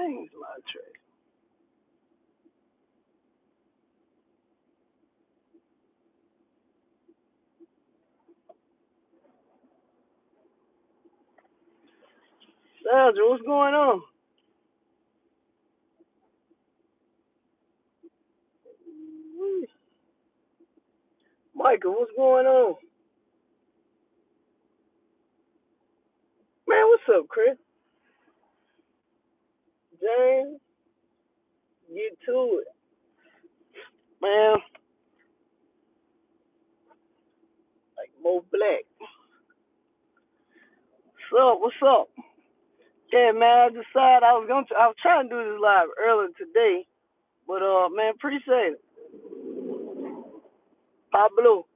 Dang, it's a lot of trash. Sandra, what's going on? Michael, what's going on? Man, what's up, Chris? James, get to it. Man, like Mo Black. What's up? What's up? Yeah, man, I decided I was trying to do this live earlier today, but man, appreciate it. Pablo.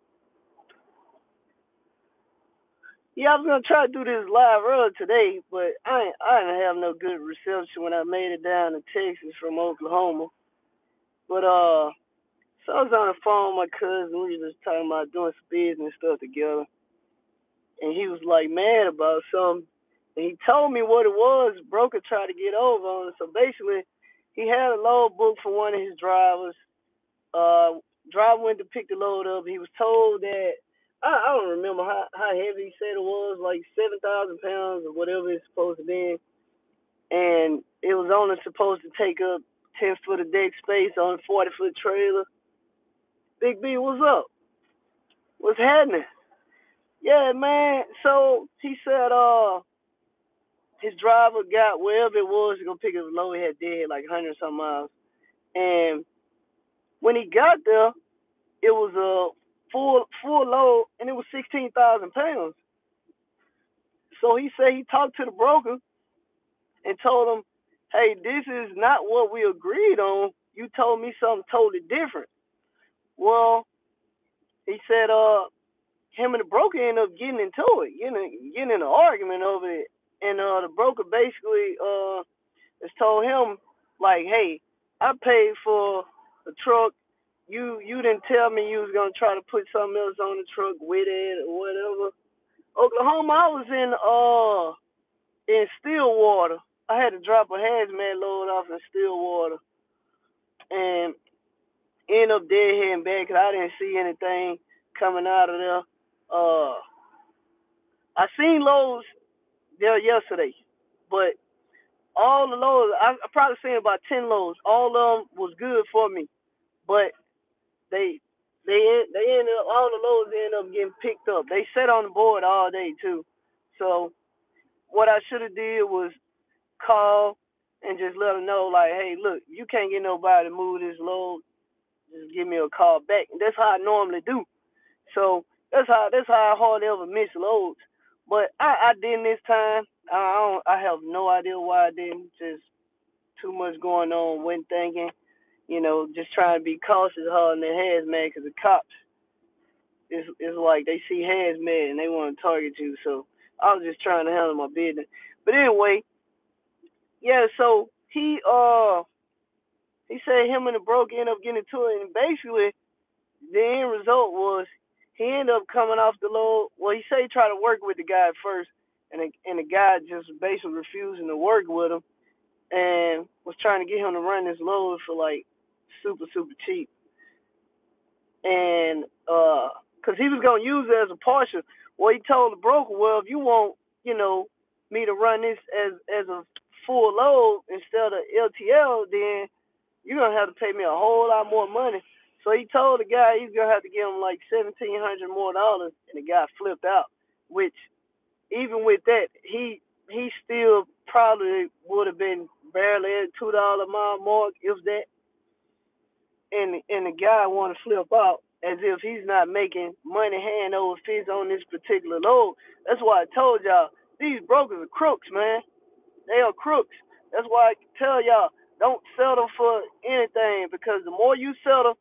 Yeah, I was gonna try to do this live earlier today, but I didn't have no good reception when I made it down to Texas from Oklahoma. But so I was on the phone with my cousin. We were just talking about doing some business stuff together, and he was like mad about something. And he told me what it was. Broker tried to get over on it. So basically, he had a load book for one of his drivers. Driver went to pick the load up. He was told that I don't remember how heavy he said it was, like 7,000 pounds or whatever it's supposed to be. And it was only supposed to take up 10 foot of deck space on a 40 foot trailer. Big B, what's up? What's happening? Yeah, man. So he said, his driver got wherever it was to go pick up the load. He had dead like 100 some miles. And when he got there, it was a full load, and it was 16,000 pounds. So he said he talked to the broker and told him, "Hey, this is not what we agreed on. You told me something totally different." Well, he said, him and the broker ended up getting into it, getting in an argument over it, and the broker basically has told him like, "Hey, I paid for the truck. You didn't tell me you was gonna try to put something else on the truck with it or whatever." Oklahoma, I was in Stillwater. I had to drop a hazmat load off in Stillwater and end up deadheading back because I didn't see anything coming out of there. I seen loads there yesterday, but all the loads, I probably seen about 10 loads. All of them was good for me, but they they ended up, all the loads ended up getting picked up. They sat on the board all day too. So what I should have did was call and just let them know like, "Hey, look, you can't get nobody to move this load. Just give me a call back." And that's how I normally do. So that's how I hardly ever miss loads. But I didn't this time. I have no idea why I didn't. Just too much going on. Wasn't thinking. Just trying to be cautious hauling that hazmat because the cops is like they see hazmat and they want to target you. So I was just trying to handle my business. But anyway, yeah. So he said him and the broker ended up getting into it, and basically the end result was he ended up coming off the load. Well, he said he tried to work with the guy at first, and the guy just basically refusing to work with him and was trying to get him to run this load for like super super cheap. And because he was gonna use it as a partial. Well, he told the broker, "Well, if you want, me to run this as a full load instead of LTL, then you're gonna have to pay me a whole lot more money." So he told the guy he's gonna have to give him like $1,700 more, and the guy flipped out. Which, even with that, he still probably would have been barely at $2 a mile mark, if that. And the guy want to flip out as if he's not making money hand over fist on this particular load. That's why I told y'all these brokers are crooks, man. They are crooks. That's why I tell y'all don't settle for anything, because the more you settle,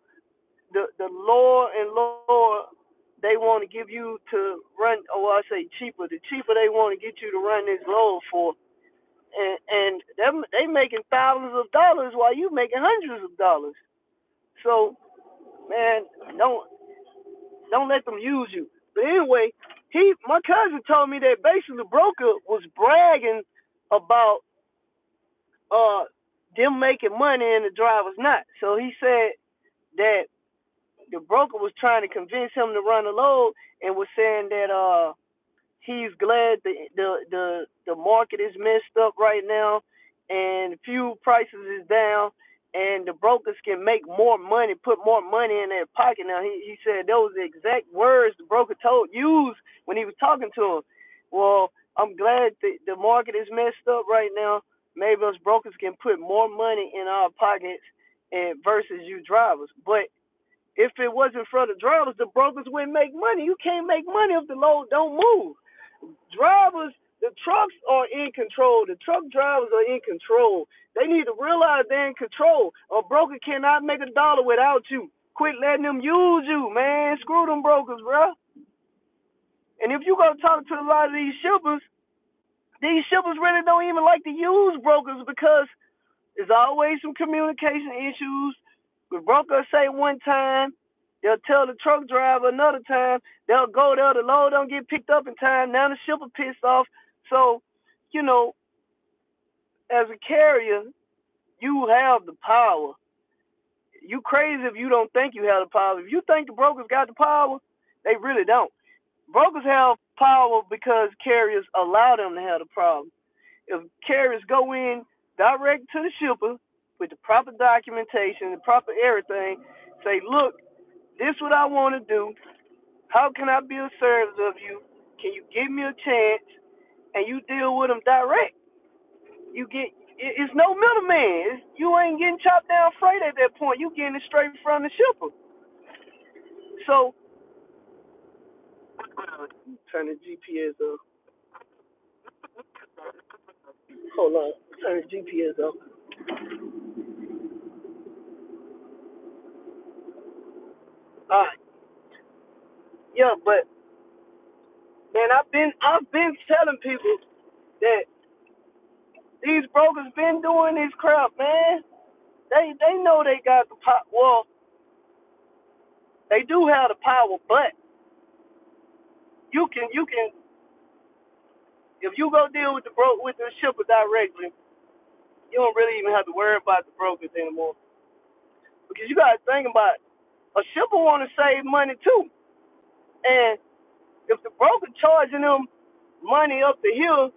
the lower and lower they want to give you to run. Or I say cheaper. The cheaper they want to get you to run this load for, and they making thousands of dollars while you making hundreds of dollars. So, man, don't let them use you. But anyway, my cousin told me that basically the broker was bragging about them making money and the drivers not. So he said that the broker was trying to convince him to run a load and was saying that he's glad the market is messed up right now and fuel prices is down and the brokers can make more money, put more money in their pocket now. He said those are the exact words the broker used when he was talking to him. Well, I'm glad the market is messed up right now. Maybe us brokers can put more money in our pockets and versus you drivers. But if it wasn't for the drivers, the brokers wouldn't make money. You can't make money if the load don't move. Drivers, the trucks are in control. The truck drivers are in control. They need to realize they're in control. A broker cannot make a dollar without you. Quit letting them use you, man. Screw them brokers, bro. And if you go talk to a lot of these shippers really don't even like to use brokers because there's always some communication issues. The broker say one time, they'll tell the truck driver another time. They'll go there, the load don't get picked up in time. Now the shipper pissed off. So, you know, as a carrier, you have the power. You crazy if you don't think you have the power. If you think the brokers got the power, they really don't. Brokers have power because carriers allow them to have the problem. If carriers go in direct to the shipper with the proper documentation, the proper everything, say, look, this is what I want to do. How can I be of service of you? Can you give me a chance? And you deal with them direct. You get it's no middleman. You ain't getting chopped down freight at that point. You getting it straight from the shipper. So turn the GPS off. Hold on. Turn the GPS off. All right. Yeah, but man, I've been telling people that these brokers been doing this crap, man. They know they got the power. Well, they do have the power, but you can if you go deal with the shipper directly, you don't really even have to worry about the brokers anymore. Because you gotta think about it. A shipper wanna save money too. And if the broker charging them money up the hill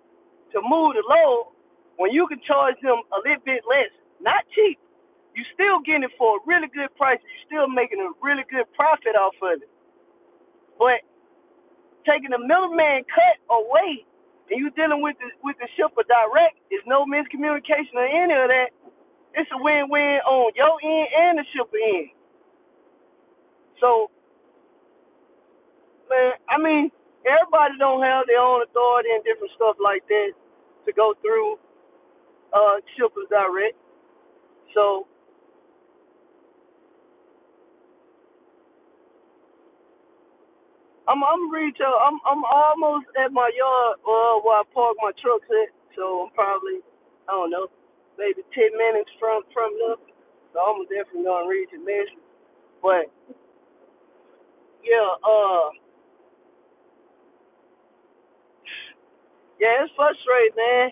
to move the load, when you can charge them a little bit less, not cheap, you still getting it for a really good price. You're still making a really good profit off of it. But taking the middleman cut away and you dealing with the shipper direct, there's no miscommunication or any of that. It's a win-win on your end and the shipper end. So, man, I mean, everybody don't have their own authority and different stuff like that to go through shippers direct. So I'm reach out. I'm almost at my yard where I park my trucks at. So I'm probably I don't know maybe 10 minutes from them. So I'm definitely gonna reach it next. But yeah, yeah, it's frustrating, man,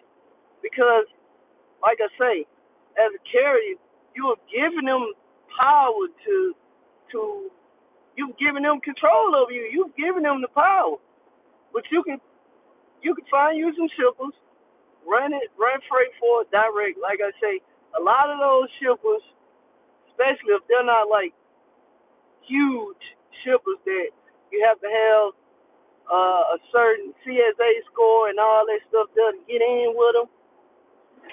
because like I say, as a carrier, you are giving them power to you've given them control over you. You've given them the power, but you can find you some shippers, run freight for it direct. Like I say, a lot of those shippers, especially if they're not like huge shippers that you have to have a certain CSA score and all that stuff to get in with them.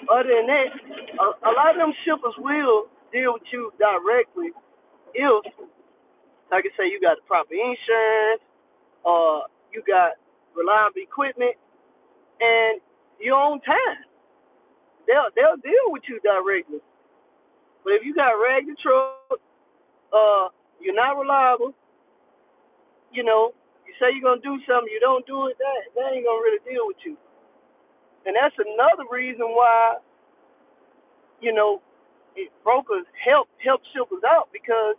Other than that, a lot of them shippers will deal with you directly if, like I say, you got the proper insurance, you got reliable equipment, and you're on time. They'll deal with you directly. But if you got ragged truck, you're not reliable. You know, you say you're gonna do something, you don't do it. That ain't gonna really deal with you. And that's another reason why brokers help shippers out because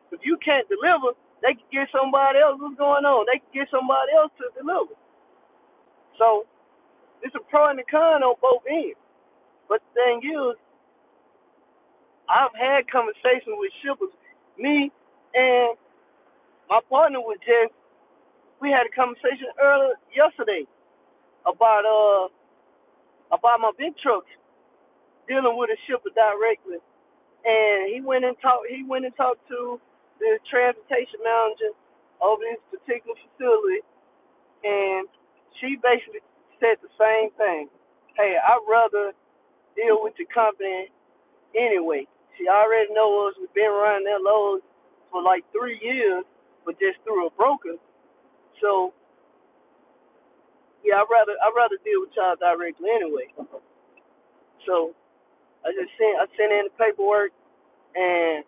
if you can't deliver, they can get somebody else. What's going on? They can get somebody else to deliver. So it's a pro and a con on both ends. But the thing is, I've had conversations with shippers. Me and my partner was just we had a conversation earlier yesterday about my big trucks dealing with a shipper directly. And he went and talked to the transportation manager of this particular facility, and she basically said the same thing. Hey, I'd rather deal with your company anyway. She already knows us. We've been running their loads for like 3 years, but just through a broker. So yeah, I'd rather deal with y'all directly anyway. So I sent in the paperwork, and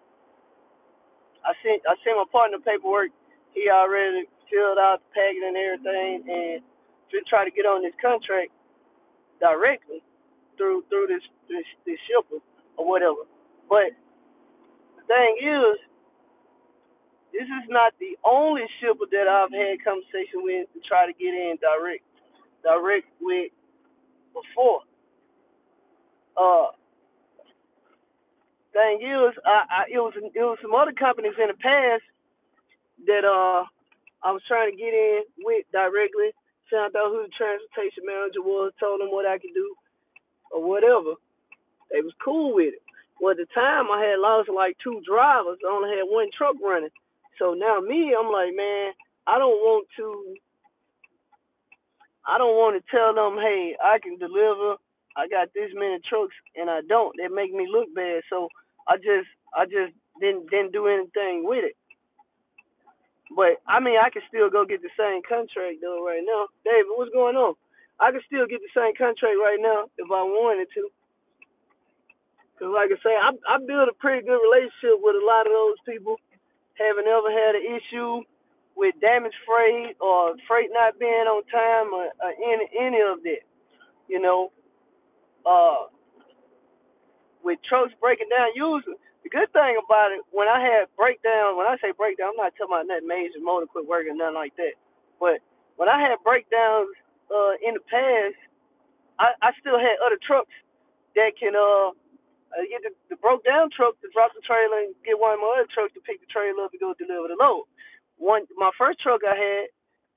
I sent my partner paperwork. He already filled out the packet and everything, and to try to get on this contract directly through this shipper or whatever. But the thing is, this is not the only shipper that I've had conversation with to try to get in direct with before. Uh, thing is, it was some other companies in the past that I was trying to get in with directly. Found out who the transportation manager was, told them what I could do or whatever. They was cool with it. Well, at the time I had lost like two drivers. I only had one truck running. So now me, I'm like, man, I don't want to. I don't want to tell them, hey, I can deliver. I got this many trucks, and I don't. That make me look bad. So I just didn't do anything with it. But I mean, I can still go get the same contract though right now. David, what's going on? I can still get the same contract right now if I wanted to. Cause like I say, I built a pretty good relationship with a lot of those people. Haven't ever had an issue with damaged freight or freight not being on time or any of that. You know, uh, with trucks breaking down. Usually, the good thing about it, when I had breakdown, when I say breakdown, I'm not talking about nothing major, motor quit working, nothing like that. But when I had breakdowns in the past, I still had other trucks that can get the broke down truck to drop the trailer and get one of my other trucks to pick the trailer up and go deliver the load. My first truck I had,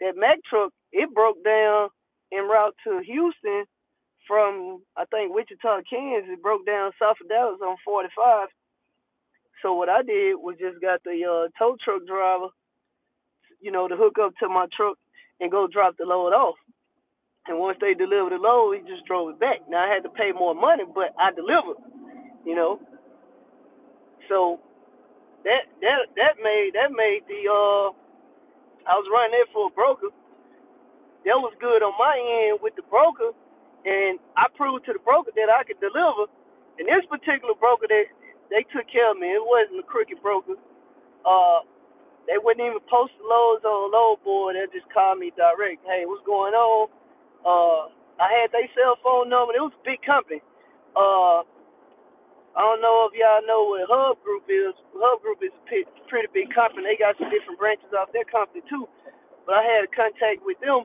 that Mack truck, it broke down en route to Houston from I think Wichita, Kansas. It broke down south of Dallas on 45. So what I did was just got the tow truck driver, to hook up to my truck and go drop the load off. And once they delivered the load, he just drove it back. Now I had to pay more money, but I delivered. You know, so that made the I was running that for a broker. That was good on my end with the broker, and I proved to the broker that I could deliver. And this particular broker, they took care of me. It wasn't a crooked broker. Uh, they wouldn't even post the loads on a load board. They just called me direct. Hey, what's going on? I had their cell phone number. It was a big company. Uh, I don't know if y'all know what Hub Group is. Hub Group is a pretty big company. They got some different branches off their company too. But I had a contact with them,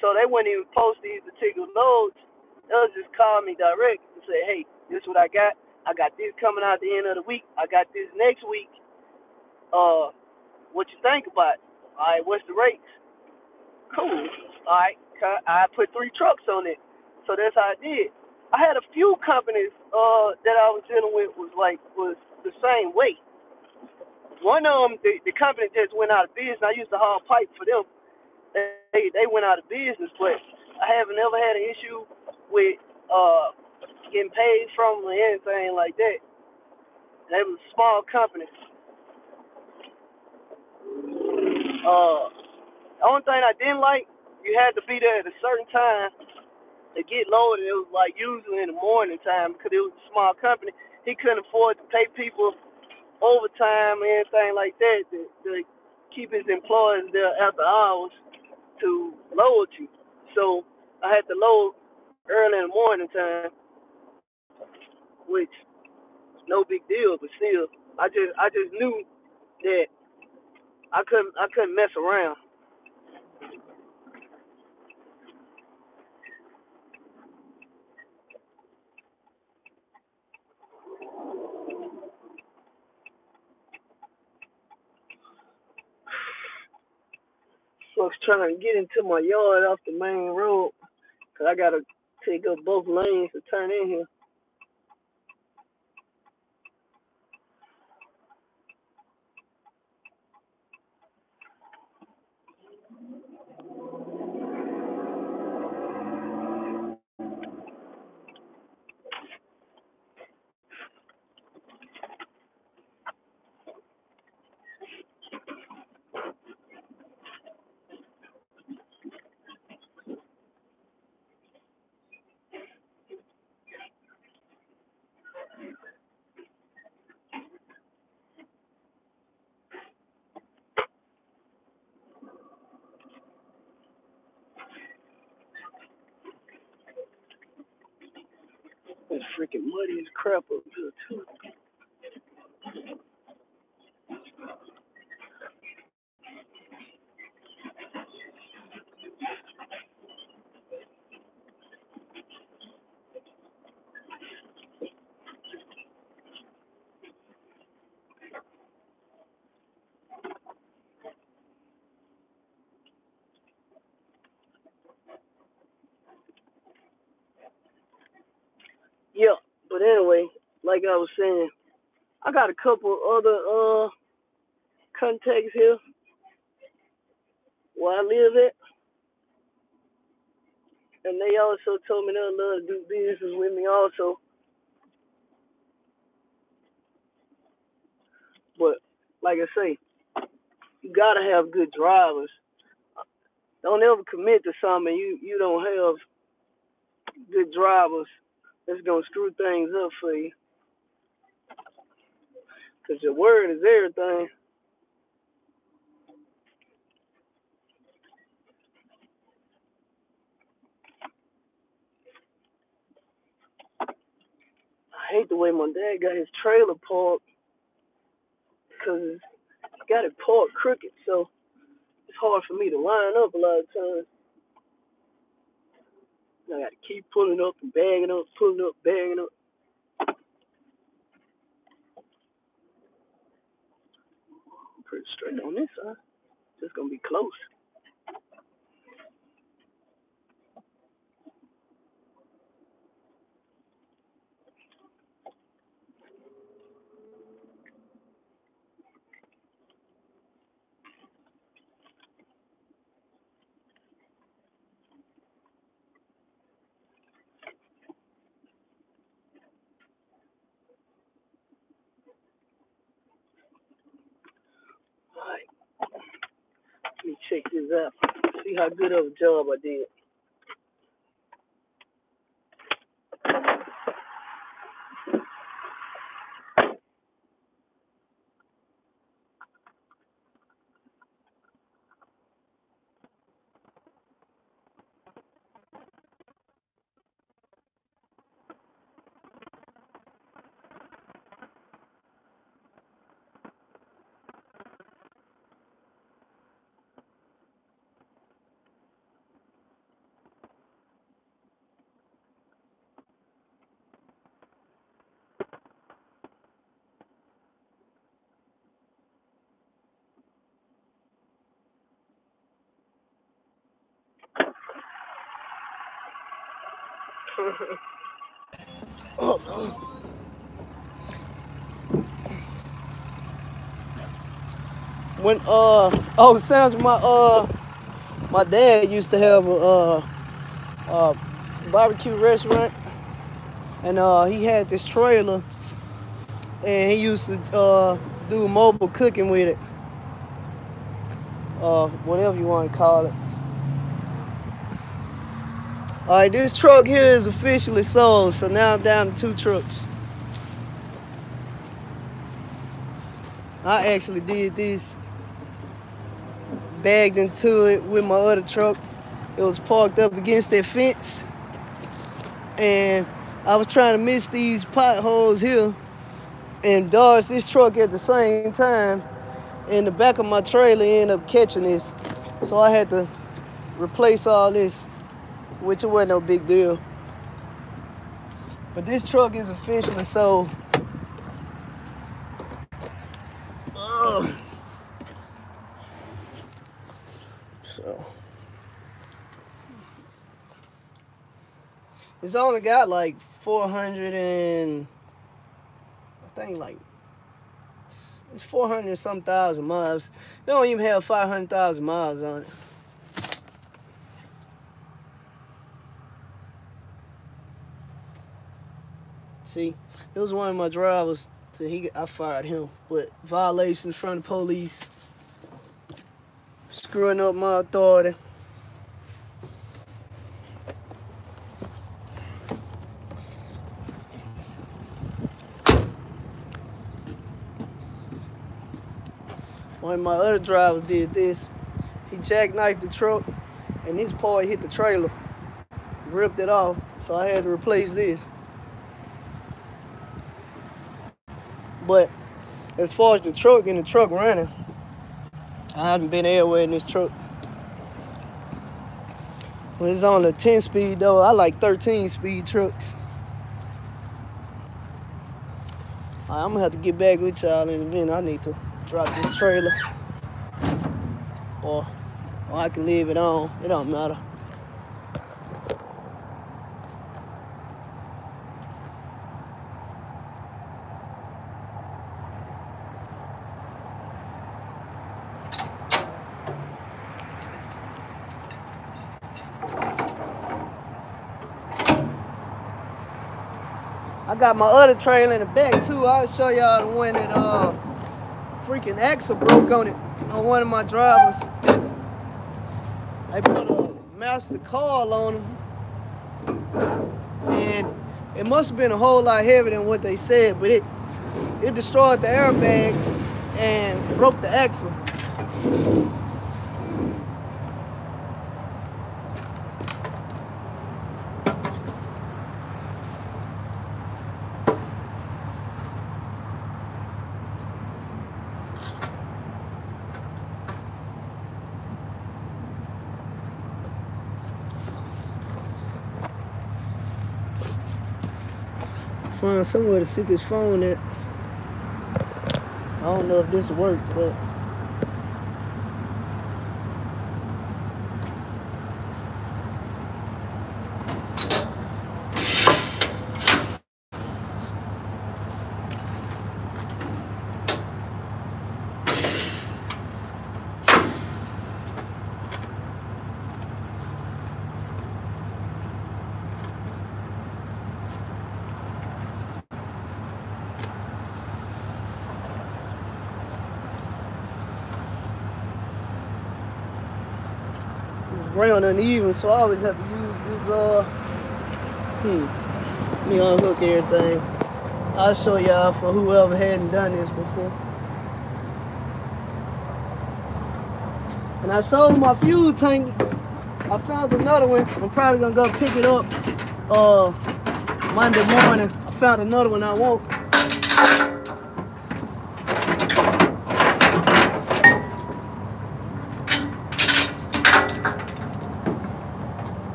so they wouldn't even post these particular loads. They'll just call me direct and say, hey, this is what I got. I got this coming out at the end of the week. I got this next week. Uh, what you think about it? All right, what's the rates? Cool. All right, I put 3 trucks on it. So that's how I did. I had a few companies that I was dealing with was the same way. One of them, the company just went out of business. I used to haul pipe for them. They went out of business, but I haven't ever had an issue with getting paid from them or anything like that. They was a small company. The only thing I didn't like, you had to be there at a certain time to get loaded. It was like usually in the morning time because it was a small company. He couldn't afford to pay people overtime or anything like that to keep his employees there after hours to load you. So I had to load early in the morning time, which is no big deal, but still, I just knew that I couldn't mess around. Folks trying to get into my yard off the main road, 'cause I gotta take up both lanes to turn in here. It's freaking muddy as crap up here too. Yeah, but anyway, like I was saying, I got a couple other contacts here where I live at, and they also told me they'll love to do business with me also. But like I say, you gotta have good drivers. Don't ever commit to something you don't have good drivers. That's gonna screw things up for you. 'Cause your word is everything. I hate the way my dad got his trailer parked, 'cause he got it parked crooked, so it's hard for me to line up a lot of times. I got to keep pulling up and bagging up, pulling up, bagging up. I'm pretty straight on this side. Just gonna be close. All right, let me check this out. See how good of a job I did. When Sandra, my dad used to have a barbecue restaurant, and he had this trailer, and he used to do mobile cooking with it, whatever you want to call it. All right, this truck here is officially sold, so now I'm down to 2 trucks. I actually did this, bagged into it with my other truck. It was parked up against that fence, and I was trying to miss these potholes here and dodge this truck at the same time, and the back of my trailer ended up catching this, so I had to replace all this, which it wasn't no big deal. But this truck is officially sold. So it's only got like 400 and I think like it's 400 some thousand miles. It don't even have 500,000 miles on it. See, it was one of my drivers. So I fired him, but violations from the police, screwing up my authority. One of my other drivers did this. He jackknifed the truck, and this part hit the trailer, ripped it off, so I had to replace this. But as far as the truck and the truck running, I haven't been everywhere in this truck. When it's on a 10-speed though, I like 13-speed trucks. Right, I'm gonna have to get back with y'all in a minute. I need to drop this trailer, or I can leave it on. It don't matter. I got my other trailer in the back too. I'll show y'all the one that freaking axle broke on it on one of my drivers. They put a master coil on them, and it must have been a whole lot heavier than what they said, but it destroyed the airbags and broke the axle. Find somewhere to sit this phone at. I don't know if this will work, but ground uneven, so I always have to use this let me unhook everything. I'll show y'all for whoever hadn't done this before. And I sold my fuel tank. I found another one. I'm probably gonna go pick it up Monday morning. I found another one I want.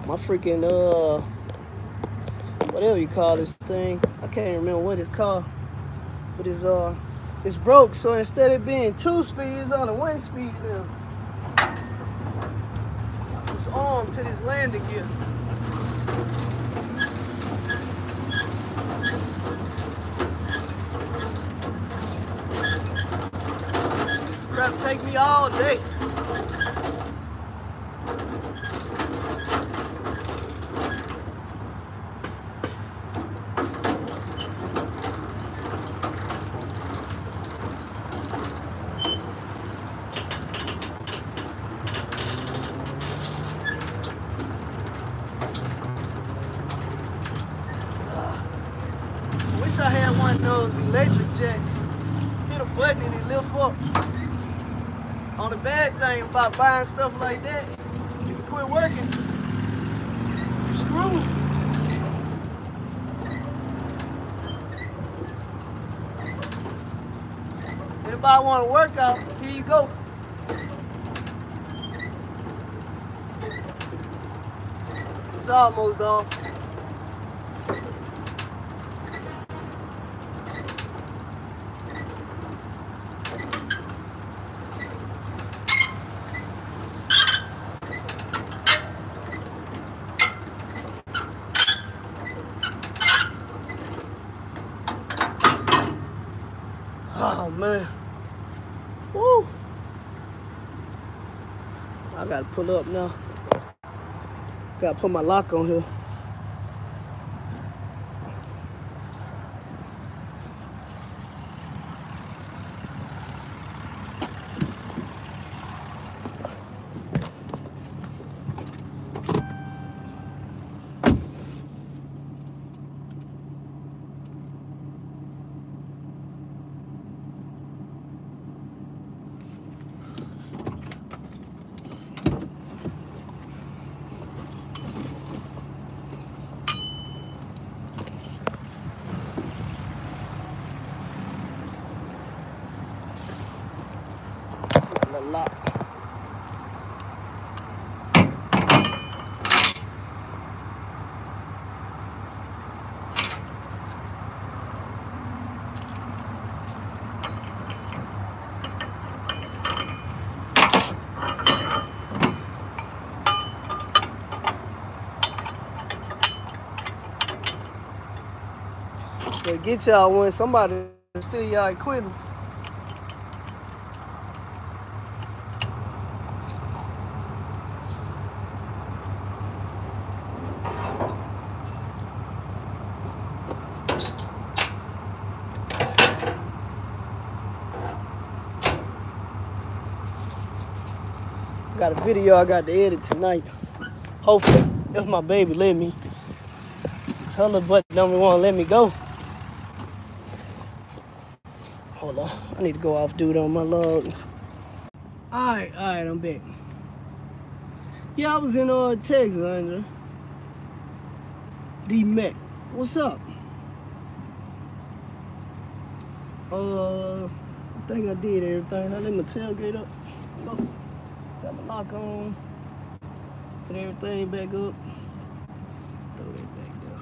My freaking whatever you call this thing, I can't remember what it's called, but it's broke, so instead of being 2 speeds, it's only 1 speed now. It's armed to this landing gear. This crap take me all day. Wish I had one of those electric jacks. Hit a button and it lift up. On the bad thing about buying stuff like that, if you quit working, you screwed. Anybody want to work out, here you go. It's almost off. Oh man. Woo. I gotta pull up now. Gotta put my lock on here. A lot. But get y'all one. Somebody steal y'all equipment. Got a video I got to edit tonight. Hopefully, if my baby let me. Tell her but don't want to let me go. Hold on, I need to go off dude on my log. Alright, I'm back. Yeah, I was in Texas, Andrew. D-Mac, what's up? I think I did everything. I let my tailgate up. Oh, got my lock on. Put everything back up. Throw that back there.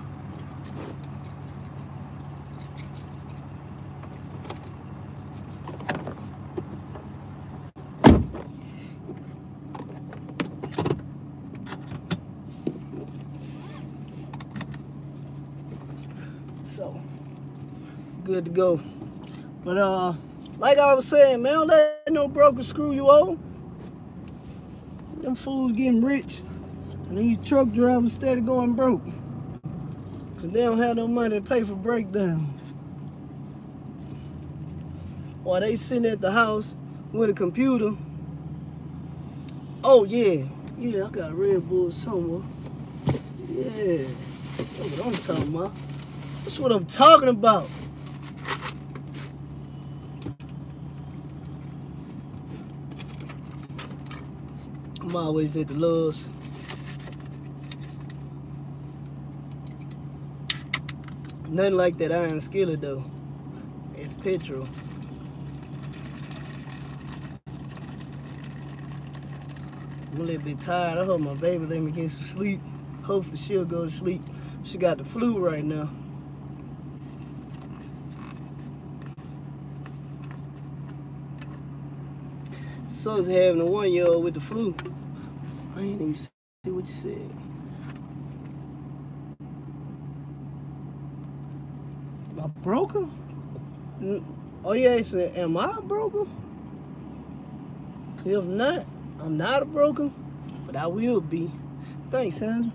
So, good to go. But like I was saying, man, don't let no broker screw you over. Them fools getting rich, and these truck drivers steady going broke. Cause they don't have no money to pay for breakdowns. While they sitting at the house with a computer. Oh yeah, I got a Red Bull somewhere. Yeah, that's what I'm talking about. That's what I'm talking about. I'm always at the Loves. Nothing like that iron skillet though. It's petrol. I'm a little bit tired. I hope my baby let me get some sleep. Hopefully she'll go to sleep. She got the flu right now. Son's having a 1-year-old with the flu. I ain't even see what you said. Am I broken? Oh yeah, he said, am I a broken? If not, I'm not a broken, but I will be. Thanks, Sandra.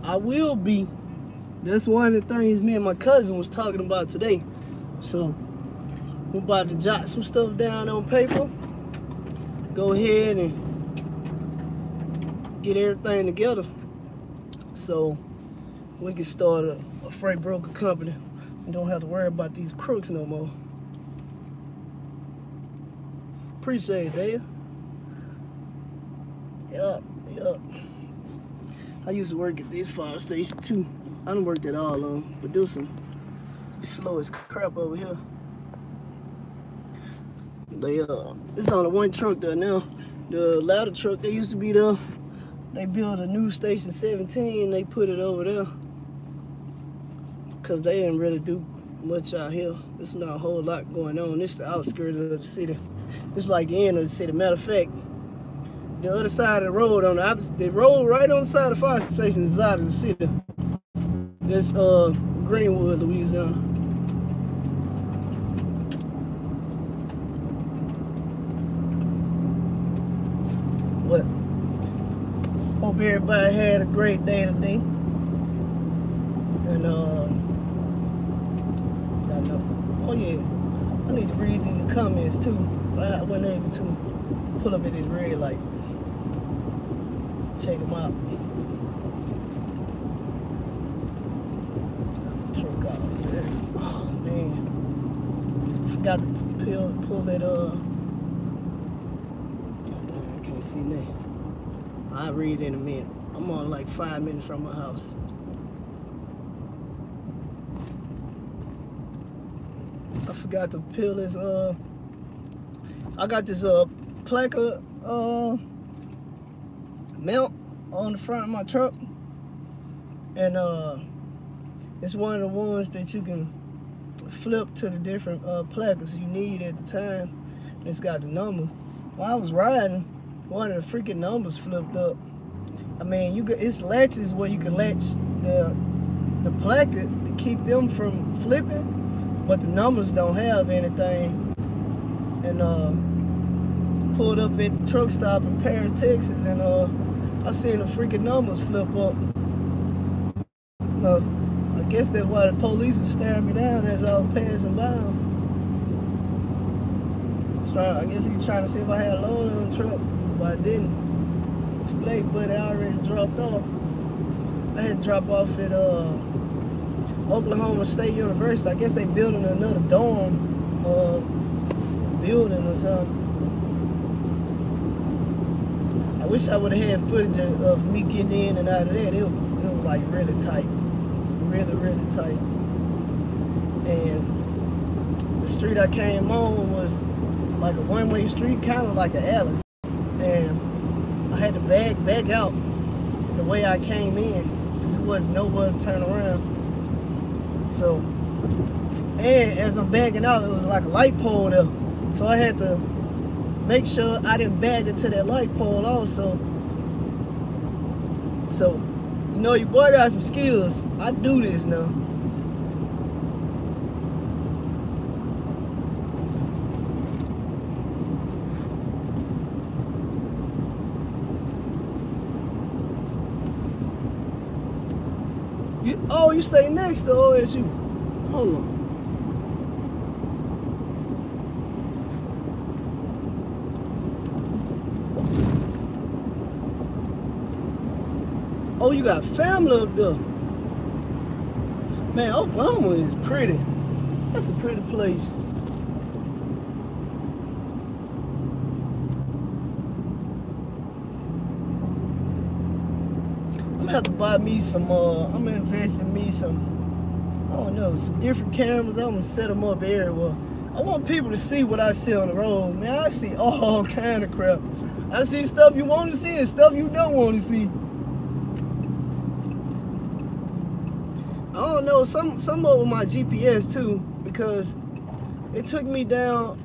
I will be. That's one of the things me and my cousin was talking about today. So, we're about to jot some stuff down on paper. Go ahead and get everything together so we can start a freight broker company and don't have to worry about these crooks no more. Appreciate it, Dave. Yup. I used to work at this fire station too. I done worked at all of them, but this one is slow as crap over here. It's only one truck there now. The ladder truck that used to be there, they built a new station 17. They put it over there because they didn't really do much out here. There's not a whole lot going on. It's the outskirts of the city. It's like the end of the city. Matter of fact, the other side of the road on the opposite, the road right on the side of the fire station is out of the city. That's Greenwood, Louisiana. But hope everybody had a great day today. And I know. Oh yeah, I need to read these comments too. I wasn't able to pull up at this red light. Check them out. Truck out there. Oh man, I forgot to pull that goddamn, I can't see that. I'll read in a minute. I'm on like 5 minutes from my house. I forgot to peel this I got this placard mount on the front of my truck, and it's one of the ones that you can flip to the different placards you need at the time. It's got the number. While I was riding, one of the freaking numbers flipped up. I mean, it's latches where you can latch the placard to keep them from flipping, but the numbers don't have anything. And pulled up at the truck stop in Paris, Texas, and I seen the freaking numbers flip up. I guess that's why the police was staring me down as I was passing by. I guess he was trying to see if I had a load on the truck, but I didn't. Too late, but I already dropped off. I had to drop off at Oklahoma State University. I guess they building another dorm building or something. I wish I would have had footage of me getting in and out of that. It was like really tight. Really tight. And the street I came on was like a one-way street, kind of like an alley. And I had to back out the way I came in because it wasn't nowhere to turn around. So, and as I'm backing out, it was like a light pole there. So I had to make sure I didn't back into that light pole also. So, you know, your boy got some skills. I do this now. You stay next to OSU. Hold on. Oh, you got family up there. Man, Oklahoma is pretty. That's a pretty place. I'm gonna have to buy me some, I'm gonna invest in me some, I don't know, some different cameras. I'm gonna set them up everywhere. I want people to see what I see on the road. Man, I see all kind of crap. I see stuff you want to see and stuff you don't want to see. I don't know, some of with my GPS too, because it took me down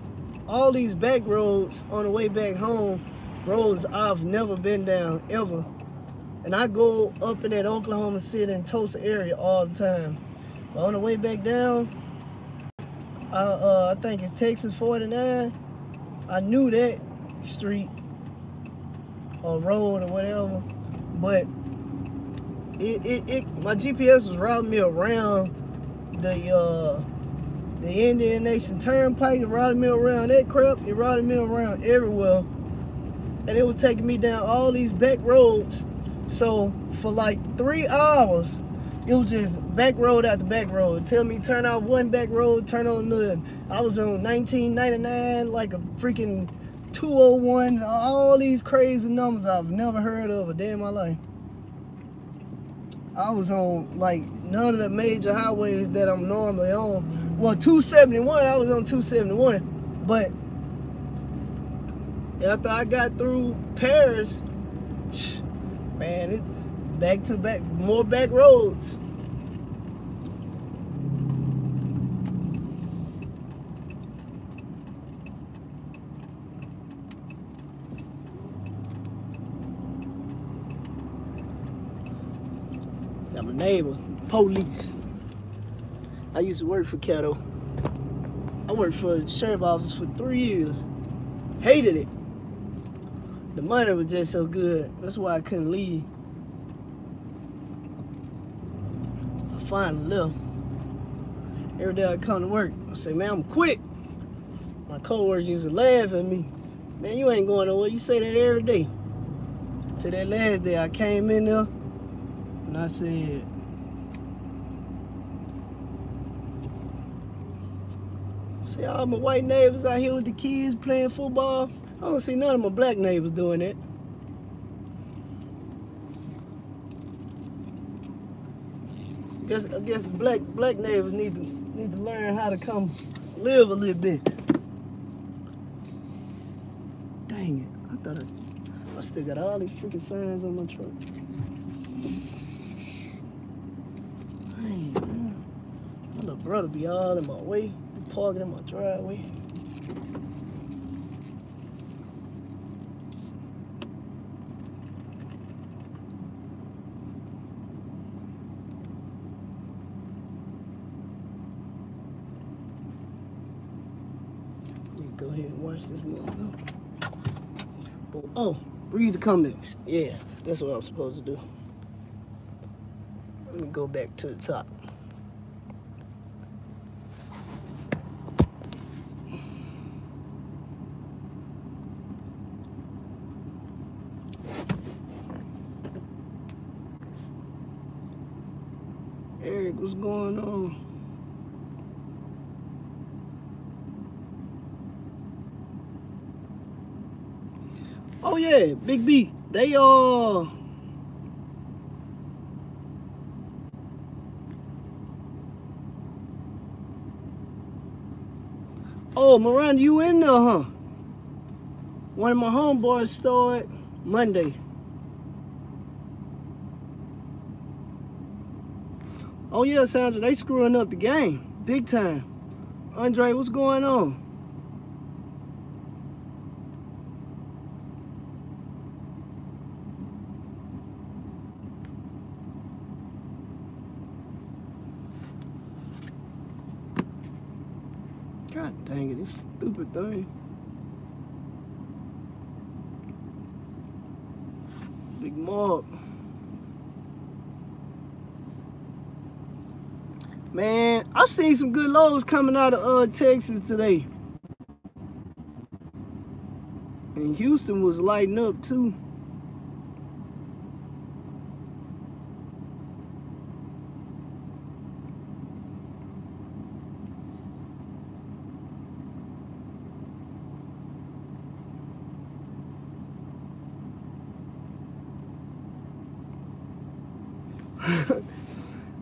all these back roads on the way back home, roads I've never been down ever. And I go up in that Oklahoma City and Tulsa area all the time. But on the way back down, I think it's Texas 49. I knew that street or road or whatever, but my GPS was routing me around the Indian Nation Turnpike. It routed me around that crap. It routed me around everywhere, and it was taking me down all these back roads. So for like 3 hours, it was just back road after back road. Tell me turn out one back road, turn on another. I was on 1999, like a freaking 201, all these crazy numbers I've never heard of a day in my life. I was on like none of the major highways that I'm normally on. Well, 271, I was on 271, but after I got through Paris, man, it's back to back, more back roads. Got my neighbors, police. I used to work for Cato. I worked for the sheriff's office for 3 years. Hated it. The money was just so good. That's why I couldn't leave. I finally left. Every day I come to work, I say, man, I'm quit. My coworkers used to laugh at me. Man, you ain't going nowhere. You say that every day. Till that last day, I came in there and I said, see all my white neighbors out here with the kids playing football? I don't see none of my black neighbors doing that. I guess black neighbors need to learn how to come live a little bit. Dang it! I thought I still got all these freaking signs on my truck. Dang, man. My little brother be all in my way, parking in my driveway. Go ahead and watch this movie. Oh, read the comments. Yeah, that's what I was supposed to do. Let me go back to the top. Eric, what's going on? Oh yeah, Big B. They oh Miranda, you in there, huh? One of my homeboys started Monday. Oh yeah, Sandra, they screwing up the game. Big time. Andre, what's going on? God dang it, this stupid thing. Big Mark. Man, I seen some good loads coming out of Texas today. And Houston was lighting up too.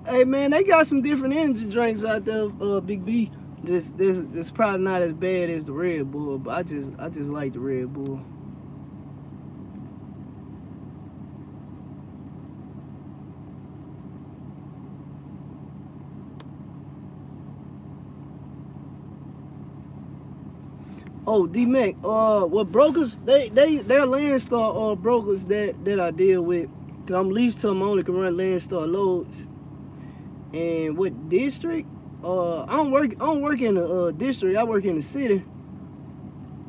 Hey man, they got some different energy drinks out there, Big B. This probably not as bad as the Red Bull, but I just like the Red Bull. Oh, D-Mac, what brokers, they're Landstar brokers that I deal with. Cause I'm leased to them, I only can run Landstar loads. And what district? I don't work in the district, I work in the city.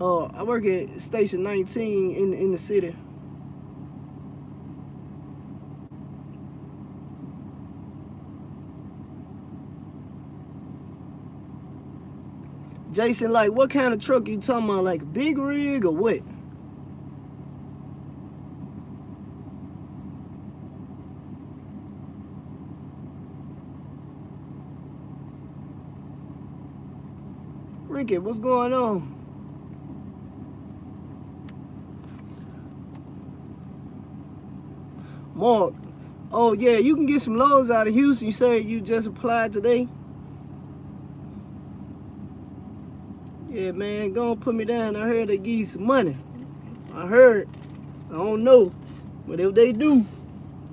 I work at Station 19 in the city. Jason, like, what kind of truck you talking about? Like a big rig or what? Ricky, what's going on? Mark, oh yeah, you can get some loads out of Houston. You said you just applied today? Yeah, man, go and put me down. I heard they give you some money. I heard. I don't know. But if they do,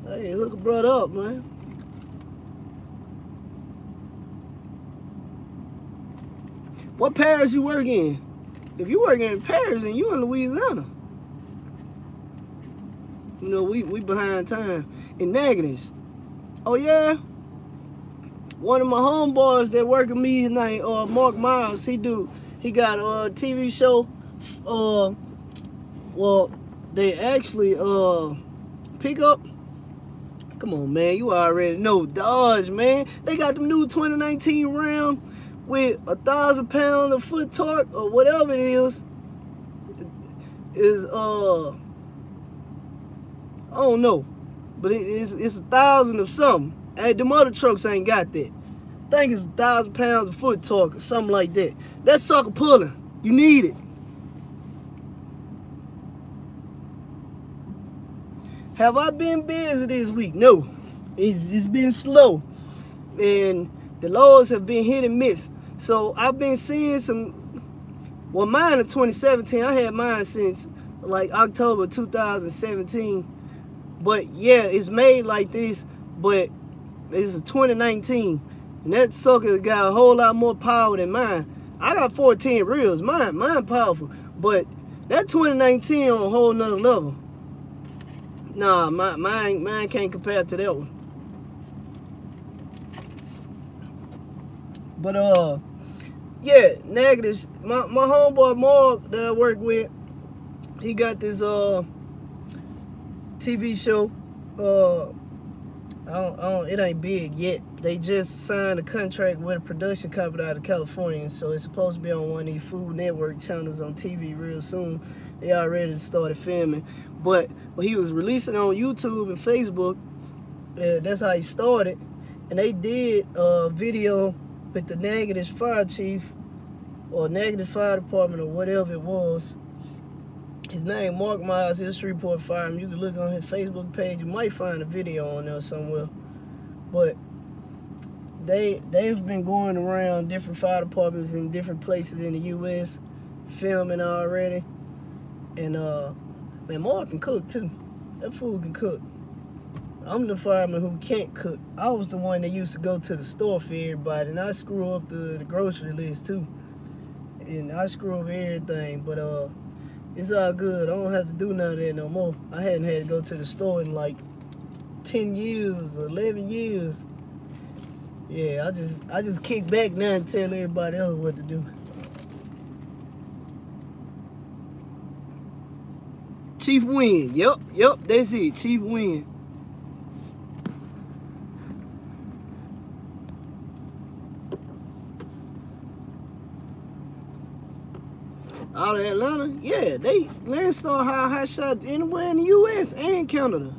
hey, hook a brother up, man. What parish you work in? If you work in Paris and you in Louisiana, you know, we behind time. In Negatives. Oh yeah? One of my homeboys that work with me tonight, Mark Miles, he got a TV show. Well, they actually pick up. Come on, man, you already know Dodge, man. They got the new 2019 Ram with 1,000 pounds of foot torque or whatever it is I don't know, but it's 1,000 of something. Hey, them other trucks ain't got that. I think it's 1,000 pounds of foot torque or something like that. That sucker pulling. You need it. Have I been busy this week? No. It's been slow. And the lows have been hit and miss. So I've been seeing some, well, mine in 2017. I had mine since like October 2017. But yeah, it's made like this, but this is 2019. And that sucker got a whole lot more power than mine. I got 14 reels. Mine powerful. But that 2019 on a whole nother level. Nah, mine can't compare to that one. But yeah, Negatives. My homeboy Mark that I work with, he got this TV show. It ain't big yet. They just signed a contract with a production company out of California, so it's supposed to be on one of these Food Network channels on TV real soon. They already started filming, but he was releasing on YouTube and Facebook. That's how he started, and they did a video with the Negatives fire chief or Negative Fire Department or whatever it was. His name Mark Miles, he's a Shreveport fireman. You can look on his Facebook page. You might find a video on there somewhere. But they've been going around different fire departments in different places in the U.S. filming already. And man, Mark can cook too. That fool can cook. I'm the fireman who can't cook. I was the one that used to go to the store for everybody, and I screw up the grocery list too. And I screw up everything, but it's all good. I don't have to do none of that no more. I hadn't had to go to the store in like 10 years or 11 years. Yeah, I just kick back now and tell everybody else what to do. Chief Win. Yep, that's it. Chief Win. Out of Atlanta, yeah, they Landstar high shot anywhere in the U.S. and Canada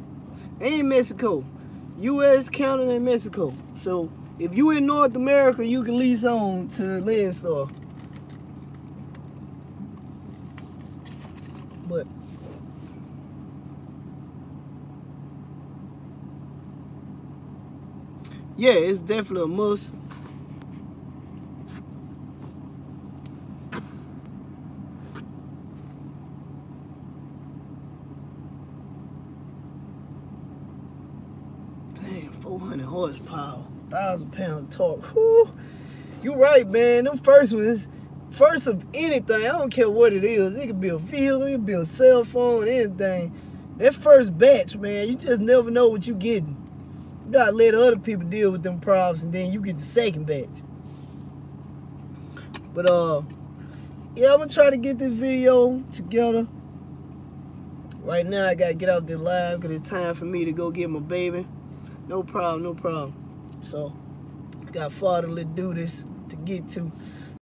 and Mexico. U.S., Canada, and Mexico. So if you in North America, you can lease on to Landstar. But yeah, it's definitely a must. Damn, 400 horsepower, 1,000 pounds of torque. Whew. You right, man. Them first ones, first of anything, I don't care what it is. It could be a vehicle, it could be a cell phone, anything. That first batch, man, you just never know what you're getting. You gotta let other people deal with them problems, and then you get the second batch. But yeah, I'm gonna try to get this video together. Right now, I gotta get off this live because it's time for me to go get my baby. No problem, no problem. So, got far to do this to get to.